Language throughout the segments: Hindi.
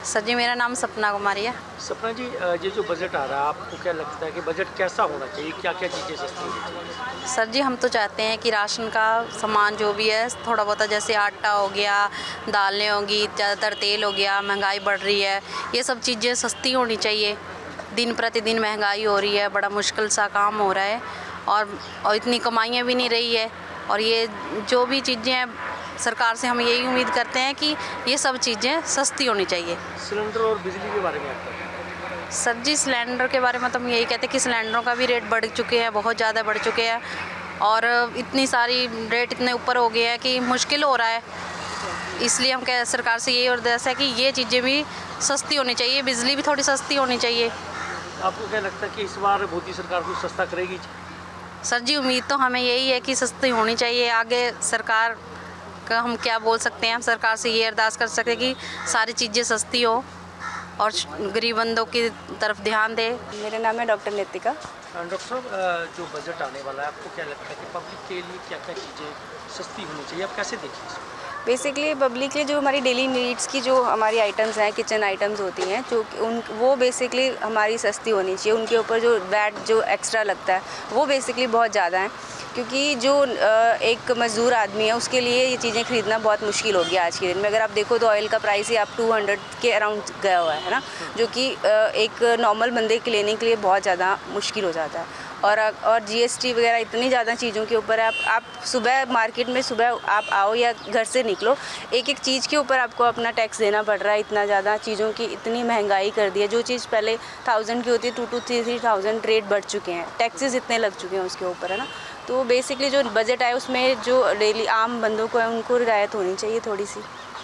सर जी, मेरा नाम सपना कुमारी है। सपना जी, ये जो बजट आ रहा है आपको क्या लगता है कि बजट कैसा होना चाहिए, क्या क्या चीज़ें सस्ती होनी चाहिए? सर जी, हम तो चाहते हैं कि राशन का सामान जो भी है थोड़ा बहुत, जैसे आटा हो गया, दालें होगी, ज़्यादातर तेल हो गया, महंगाई बढ़ रही है, ये सब चीज़ें सस्ती होनी चाहिए। दिन प्रतिदिन महंगाई हो रही है, बड़ा मुश्किल सा काम हो रहा है और इतनी कमाइयाँ भी नहीं रही है। और ये जो भी चीज़ें हैं, सरकार से हम यही उम्मीद करते हैं कि ये सब चीज़ें सस्ती होनी चाहिए। सिलेंडर और बिजली के बारे में आपका क्या? सर जी, सिलेंडर के बारे में तो हम यही कहते हैं कि सिलेंडरों का भी रेट बढ़ चुके हैं, बहुत ज़्यादा बढ़ चुके हैं और इतनी सारी रेट इतने ऊपर हो गए हैं कि मुश्किल हो रहा है। इसलिए हम कह सरकार से यही अर्ज है कि ये चीज़ें भी सस्ती होनी चाहिए, बिजली भी थोड़ी सस्ती होनी चाहिए। आपको क्या लगता है कि इस बार मोदी सरकार कुछ सस्ता करेगी? सर जी, उम्मीद तो हमें यही है कि सस्ती होनी चाहिए। आगे सरकार का हम क्या बोल सकते हैं, हम सरकार से ये अरदास कर सकते हैं कि सारी चीज़ें सस्ती हो और गरीब बंदों की तरफ ध्यान दे। मेरा नाम है डॉक्टर नितिका। डॉक्टर साहब, जो बजट आने वाला है आपको क्या लगता है कि पब्लिक के लिए क्या क्या चीज़ें सस्ती होनी चाहिए, आप कैसे देखिए इसको? बेसिकली पब्लिक के जो हमारी डेली नीड्स की जो हमारी आइटम्स हैं, किचन आइटम्स होती हैं, जो वो बेसिकली हमारी सस्ती होनी चाहिए। उनके ऊपर जो वैट जो एक्स्ट्रा लगता है वो बेसिकली बहुत ज़्यादा है, क्योंकि जो एक मज़दूर आदमी है उसके लिए ये चीज़ें ख़रीदना बहुत मुश्किल हो गया आज के दिन में। अगर आप देखो तो ऑयल का प्राइस ही आप 200 के अराउंड गया हुआ है ना, जो कि एक नॉर्मल बंदे के लेने के लिए बहुत ज़्यादा मुश्किल हो जाता है। और जीएसटी वगैरह इतनी ज़्यादा चीज़ों के ऊपर है। आप सुबह मार्केट में सुबह आप आओ या घर से निकलो, एक एक चीज़ के ऊपर आपको अपना टैक्स देना पड़ रहा है। इतना ज़्यादा चीज़ों की इतनी महंगाई कर दी है, जो चीज़ पहले 1000 की होती है 2 to 3,000 रेट बढ़ चुके हैं, टैक्सेस इतने लग चुके हैं उसके ऊपर, है ना। तो बेसिकली जो बजट आए उसमें जो डेली आम बंदों को है उनको रियायत होनी चाहिए थोड़ी सी।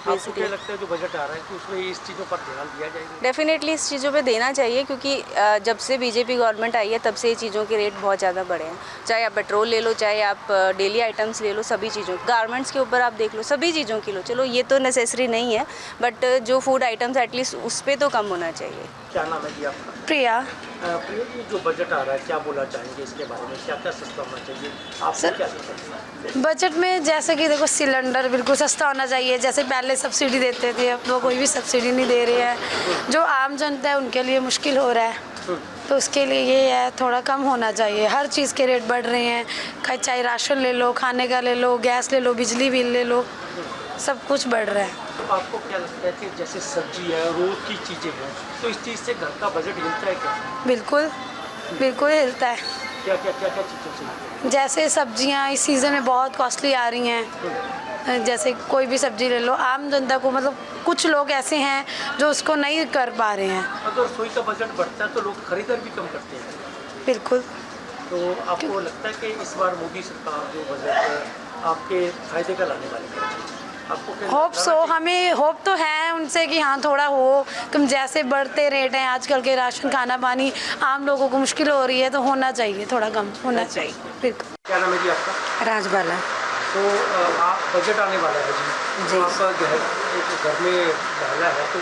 आपको क्या लगता है जो बजट आ रहा है कि उसमें इस चीज़ों पर ध्यान दिया जाएगा? डेफिनेटली इस चीज़ों पे देना चाहिए, क्योंकि जब से बीजेपी गवर्नमेंट आई है तब से ये चीज़ों के रेट बहुत ज़्यादा बढ़े हैं। चाहे आप पेट्रोल ले लो, चाहे आप डेली आइटम्स ले लो, सभी चीज़ों, गारमेंट्स के ऊपर आप देख लो, सभी चीज़ों की लो। चलो ये तो नेसेसरी नहीं है, बट जो फूड आइटम्स एटलीस्ट उस पर तो कम होना चाहिए। क्या नाम है जी आपका? प्रिया। प्रिया जी, जो बजट आ रहा है क्या बोलना चाहेंगे इसके बारे में, क्या क्या सस्ता होना चाहिए, आपको क्या लगता है? बजट में जैसे कि देखो, सिलेंडर बिल्कुल सस्ता होना चाहिए। जैसे पहले सब्सिडी देते थे, अब तो कोई भी सब्सिडी नहीं दे रहे हैं। जो आम जनता है उनके लिए मुश्किल हो रहा है, तो उसके लिए ये है थोड़ा कम होना चाहिए। हर चीज़ के रेट बढ़ रहे हैं, चाहे राशन ले लो, खाने का ले लो, गैस ले लो, बिजली बिल ले लो, सब कुछ बढ़ रहा है। तो आपको क्या लगता है कि जैसे सब्जी है, रोज की चीज़ें हैं, तो इस चीज़ से घर का बजट हिलता है क्या? बिल्कुल बिल्कुल हिलता है। क्या चीज़ें चाहिए? जैसे सब्जियां इस सीज़न में बहुत कॉस्टली आ रही हैं। जैसे कोई भी सब्जी ले लो, आम जनता को, मतलब कुछ लोग ऐसे हैं जो उसको नहीं कर पा रहे हैं। अगर रसोई का बजट बढ़ता है तो लोग खरीदार भी कम करते हैं। बिल्कुल। तो आपको लगता है कि इस बार मोदी सरकार जो बजट है आपके फायदे का लाने वाली है? आपको क्या होप सो, हमें होप तो है उनसे कि हाँ थोड़ा हो कम। जैसे बढ़ते रेट हैं आजकल के, राशन खाना पानी आम लोगों को मुश्किल हो रही है, तो होना चाहिए, थोड़ा कम होना चाहिए। बिल्कुल। क्या नाम है जी आपका? राजबाला। तो आप बजट आने वाला है जी, जी। आपका घर में महिला है, तो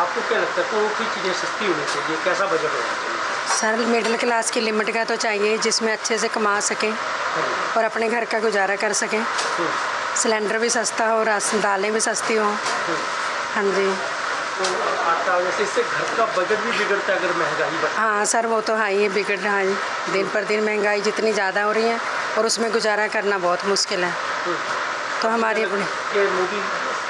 आपको क्या लगता है कौन सी चीज़ें सस्ती होनी चाहिए, कैसा बजट होना चाहिए? सर, मिडिल क्लास की लिमिट का तो चाहिए, जिसमें अच्छे से कमा सकें और अपने घर का गुजारा कर सकें। सिलेंडर भी सस्ता हो, राशन दालें भी सस्ती हों। हाँ जी। तो आटा जैसे इससे घर का बजट भी बिगड़ता है अगर महंगाई बढ़े? हाँ सर, वो तो हाँ ही बिगड़ रहा है। दिन पर दिन महंगाई जितनी ज़्यादा हो रही है और उसमें गुजारा करना बहुत मुश्किल है। तो हमारी अपनी मोदी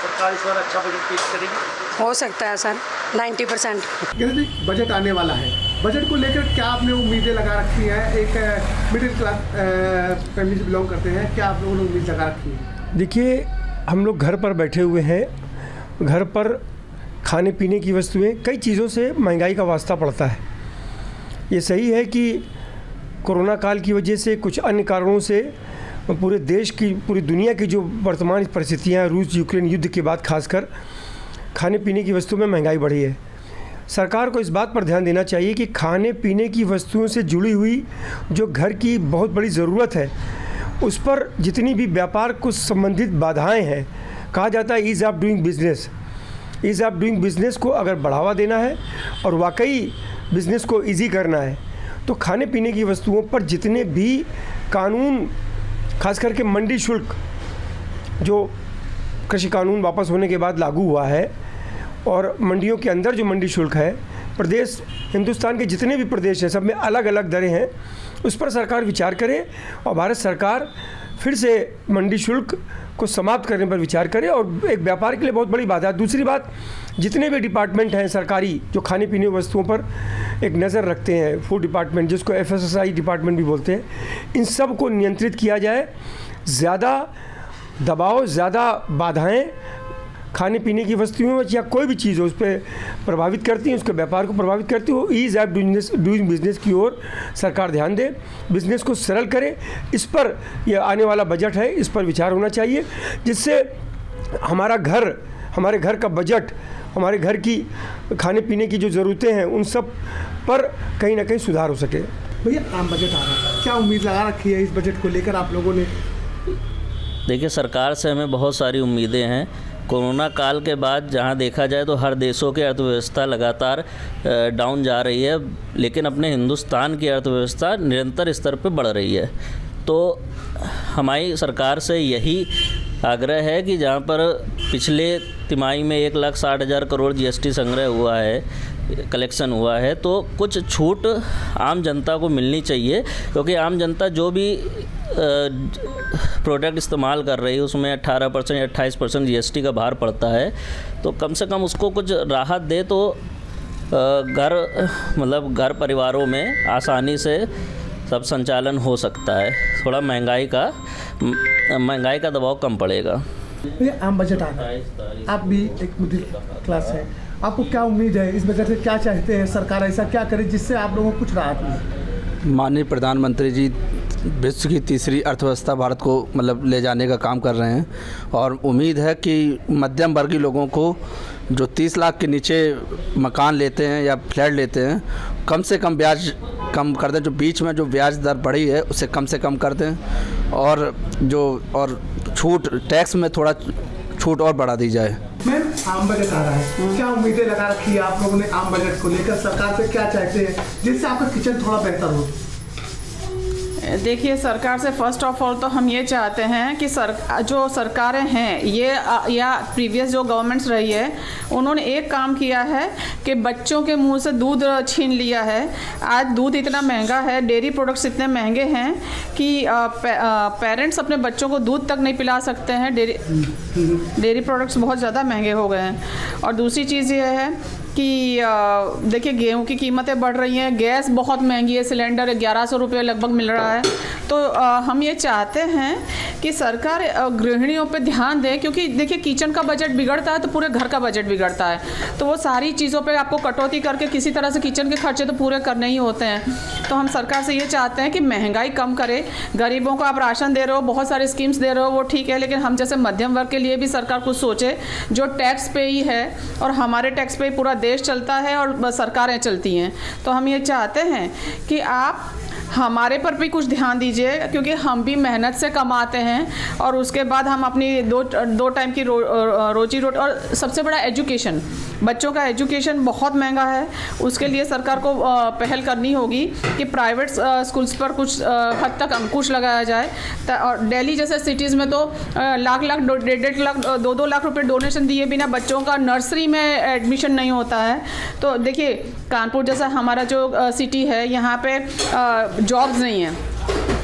सरकार इस बार अच्छा बजट पेश करेगी? हो सकता है सर, 90%। जी, बजट आने वाला है, बजट को लेकर क्या आपने उम्मीदें लगा रखी हैं? एक मिडिल क्लास फैमिली से बिलोंग करते हैं, क्या आप लोगों ने उम्मीद लगा रखी है? देखिए, हम लोग घर पर बैठे हुए हैं, घर पर खाने पीने की वस्तुएं, कई चीज़ों से महंगाई का वास्ता पड़ता है। ये सही है कि कोरोना काल की वजह से, कुछ अन्य कारणों से पूरे देश की, पूरी दुनिया की जो वर्तमान परिस्थितियाँ हैं, रूस यूक्रेन युद्ध के बाद खासकर खाने पीने की वस्तुओं में महंगाई बढ़ी है। सरकार को इस बात पर ध्यान देना चाहिए कि खाने पीने की वस्तुओं से जुड़ी हुई जो घर की बहुत बड़ी ज़रूरत है, उस पर जितनी भी व्यापार को संबंधित बाधाएं हैं, कहा जाता है ease of doing business, ease of doing business को अगर बढ़ावा देना है और वाकई बिजनेस को इजी करना है, तो खाने पीने की वस्तुओं पर जितने भी कानून, खास करके मंडी शुल्क जो कृषि कानून वापस होने के बाद लागू हुआ है, और मंडियों के अंदर जो मंडी शुल्क है, प्रदेश हिंदुस्तान के जितने भी प्रदेश हैं सब में अलग अलग दरें हैं, उस पर सरकार विचार करे और भारत सरकार फिर से मंडी शुल्क को समाप्त करने पर विचार करे। और एक व्यापार के लिए बहुत बड़ी बात है। दूसरी बात, जितने भी डिपार्टमेंट हैं सरकारी जो खाने पीने वस्तुओं पर एक नज़र रखते हैं, फूड डिपार्टमेंट जिसको FSSAI डिपार्टमेंट भी बोलते हैं, इन सब को नियंत्रित किया जाए। ज़्यादा दबाव, ज़्यादा बाधाएं खाने पीने की वस्तुओं या कोई भी चीज़ हो उस पर प्रभावित करती हैं, उसके व्यापार को प्रभावित करती हो। ईज़ ऑफ डूइंग बिजनेस की ओर सरकार ध्यान दे, बिज़नेस को सरल करे। इस पर यह आने वाला बजट है, इस पर विचार होना चाहिए, जिससे हमारे घर का बजट, हमारे घर की खाने पीने की जो ज़रूरतें हैं उन सब पर कहीं ना कहीं सुधार हो सके। भैया आम बजट आ रहा है, क्या उम्मीद लगा रखी है इस बजट को लेकर आप लोगों ने? देखिए, सरकार से हमें बहुत सारी उम्मीदें हैं। कोरोना काल के बाद जहां देखा जाए तो हर देशों की अर्थव्यवस्था लगातार डाउन जा रही है, लेकिन अपने हिंदुस्तान की अर्थव्यवस्था निरंतर स्तर पर बढ़ रही है। तो हमारी सरकार से यही आग्रह है कि जहां पर पिछले तिमाही में 1,60,000 करोड़ GST संग्रह हुआ है, कलेक्शन हुआ है, तो कुछ छूट आम जनता को मिलनी चाहिए, क्योंकि आम जनता जो भी प्रोडक्ट इस्तेमाल कर रही है उसमें 18% या 28% GST का भार पड़ता है। तो कम से कम उसको कुछ राहत दे तो घर परिवारों में आसानी से सब संचालन हो सकता है। थोड़ा महंगाई का दबाव कम पड़ेगा। भैया आम बजट आ रहा है, आप भी एक मिडिल क्लास है, आपको क्या उम्मीद है इस बजट से? क्या चाहते हैं सरकार ऐसा क्या करे जिससे आप लोगों को कुछ राहत मिले? माननीय प्रधानमंत्री जी विश्व की तीसरी अर्थव्यवस्था भारत को ले जाने का काम कर रहे हैं, और उम्मीद है कि मध्यम वर्गीय लोगों को जो 30 लाख के नीचे मकान लेते हैं या फ्लैट लेते हैं, कम से कम ब्याज कम कर दें। जो बीच में जो ब्याज दर बढ़ी है उसे कम से कम कर दें, और छूट टैक्स में थोड़ा छूट और बढ़ा दी जाए। मैम, आम बजट आ रहा है, क्या उम्मीदें लगा रखी है आप लोगों ने आम बजट को लेकर? सरकार से क्या चाहते हैं जिससे आपका किचन थोड़ा बेहतर हो? देखिए, सरकार से फर्स्ट ऑफ ऑल तो हम ये चाहते हैं कि जो सरकारें हैं ये या प्रीवियस जो गवर्नमेंट्स रही है, उन्होंने एक काम किया है कि बच्चों के मुंह से दूध छीन लिया है। आज दूध इतना महंगा है, डेयरी प्रोडक्ट्स इतने महंगे हैं कि पेरेंट्स अपने बच्चों को दूध तक नहीं पिला सकते हैं। डेयरी प्रोडक्ट्स बहुत ज़्यादा महंगे हो गए हैं। और दूसरी चीज़ ये है कि देखिए, गेहूं की कीमतें बढ़ रही हैं, गैस बहुत महंगी है, सिलेंडर 1100 रुपये लगभग मिल रहा है। तो हम ये चाहते हैं कि सरकार गृहिणियों पे ध्यान दे, क्योंकि देखिए किचन का बजट बिगड़ता है तो पूरे घर का बजट बिगड़ता है। तो वो सारी चीज़ों पे आपको कटौती करके किसी तरह से किचन के खर्चे तो पूरे करने ही होते हैं। तो हम सरकार से ये चाहते हैं कि महंगाई कम करे। गरीबों को आप राशन दे रहे हो, बहुत सारे स्कीम्स दे रहे हो, वो ठीक है, लेकिन हम जैसे मध्यम वर्ग के लिए भी सरकार कुछ सोचे। जो टैक्स पे ही है और हमारे टैक्स पे ही पूरा देश चलता है और सरकारें चलती हैं, तो हम ये चाहते हैं कि आप हमारे पर भी कुछ ध्यान दीजिए, क्योंकि हम भी मेहनत से कमाते हैं और उसके बाद हम अपनी दो टाइम की रोजी रोटी। और सबसे बड़ा एजुकेशन, बच्चों का एजुकेशन बहुत महंगा है, उसके लिए सरकार को पहल करनी होगी कि प्राइवेट स्कूल्स पर कुछ हद तक अंकुश लगाया जाए। और दिल्ली जैसे सिटीज़ में तो लाख 1.5 लाख 2 लाख रुपए डोनेशन दिए बिना बच्चों का नर्सरी में एडमिशन नहीं होता है। तो देखिए, कानपुर जैसा हमारा जो सिटी है, यहाँ पे जॉब्स नहीं हैं,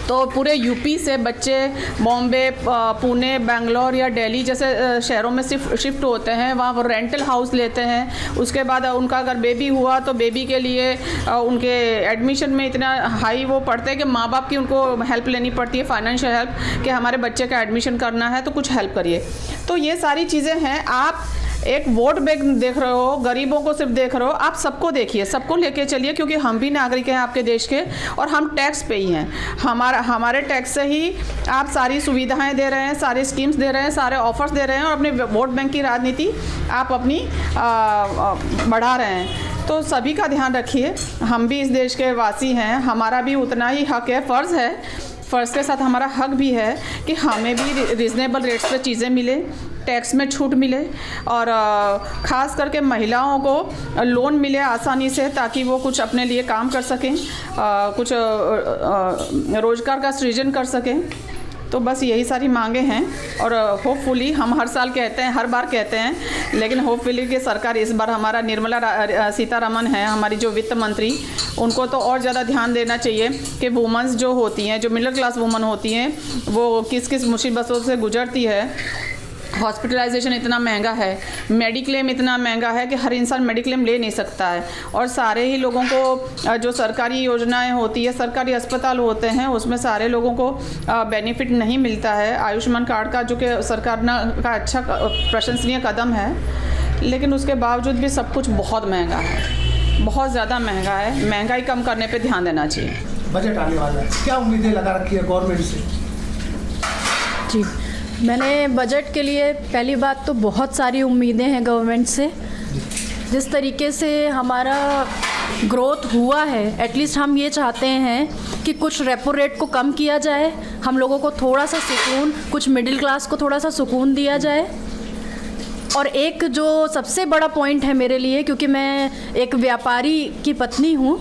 तो पूरे यूपी से बच्चे बॉम्बे, पुणे, बेंगलोर या दिल्ली जैसे शहरों में शिफ्ट होते हैं। वहाँ वो रेंटल हाउस लेते हैं। उसके बाद उनका अगर बेबी हुआ तो बेबी के लिए उनके एडमिशन में इतना हाई वो पढ़ते हैं कि माँ बाप की उनको हेल्प लेनी पड़ती है, फाइनेंशियल हेल्प, कि हमारे बच्चे का एडमिशन करना है तो कुछ हेल्प करिए। तो ये सारी चीज़ें हैं। आप एक वोट बैंक देख रहे हो, गरीबों को सिर्फ देख रहे हो, आप सबको देखिए, सबको लेके चलिए, क्योंकि हम भी नागरिक हैं आपके देश के और हम टैक्स पे ही हैं। हमारे टैक्स से ही आप सारी सुविधाएं दे रहे हैं, सारी स्कीम्स दे रहे हैं, सारे ऑफर्स दे रहे हैं और अपने वोट बैंक की राजनीति आप अपनी बढ़ा रहे हैं। तो सभी का ध्यान रखिए। हम भी इस देश के वासी हैं, हमारा भी उतना ही हक है, फ़र्ज़ है। फ़र्ज़ के साथ हमारा हक भी है कि हमें भी रिजनेबल रेट्स पे चीज़ें मिले, टैक्स में छूट मिले, और ख़ास करके महिलाओं को लोन मिले आसानी से, ताकि वो कुछ अपने लिए काम कर सकें, कुछ रोज़गार का सृजन कर सकें। तो बस यही सारी मांगे हैं और होपफुली हम हर साल कहते हैं, हर बार कहते हैं, लेकिन होपफुली कि सरकार इस बार हमारा निर्मला सीतारमन है हमारी जो वित्त मंत्री, उनको तो और ज़्यादा ध्यान देना चाहिए कि वुमेंस जो होती हैं, जो मिडिल क्लास वुमन होती हैं, वो किस किस मुसीबतों से गुजरती है। हॉस्पिटलाइजेशन इतना महंगा है, मेडिक्लेम इतना महंगा है कि हर इंसान मेडिक्लेम ले नहीं सकता है, और सारे ही लोगों को जो सरकारी योजनाएं होती है, सरकारी अस्पताल होते हैं, उसमें सारे लोगों को बेनिफिट नहीं मिलता है। आयुष्मान कार्ड का जो कि सरकार का अच्छा प्रशंसनीय कदम है, लेकिन उसके बावजूद भी सब कुछ बहुत महंगा है, बहुत ज़्यादा महंगा है। महंगाई कम करने पर ध्यान देना चाहिए। बजट आने वाला है, क्या उम्मीदें लगा रखी है गवर्नमेंट से? जी, मैंने बजट के लिए पहली बात तो बहुत सारी उम्मीदें हैं गवर्नमेंट से। जिस तरीके से हमारा ग्रोथ हुआ है, एटलीस्ट हम ये चाहते हैं कि कुछ रेपो रेट को कम किया जाए, हम लोगों को थोड़ा सा सुकून, कुछ मिडिल क्लास को थोड़ा सा सुकून दिया जाए। और एक जो सबसे बड़ा पॉइंट है मेरे लिए, क्योंकि मैं एक व्यापारी की पत्नी हूँ,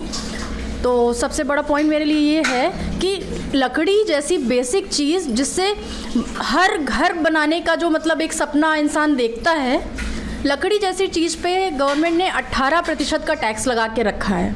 तो सबसे बड़ा पॉइंट मेरे लिए ये है कि लकड़ी जैसी बेसिक चीज़ जिससे हर घर बनाने का जो मतलब एक सपना इंसान देखता है, लकड़ी जैसी चीज़ पे गवर्नमेंट ने 18% का टैक्स लगा के रखा है।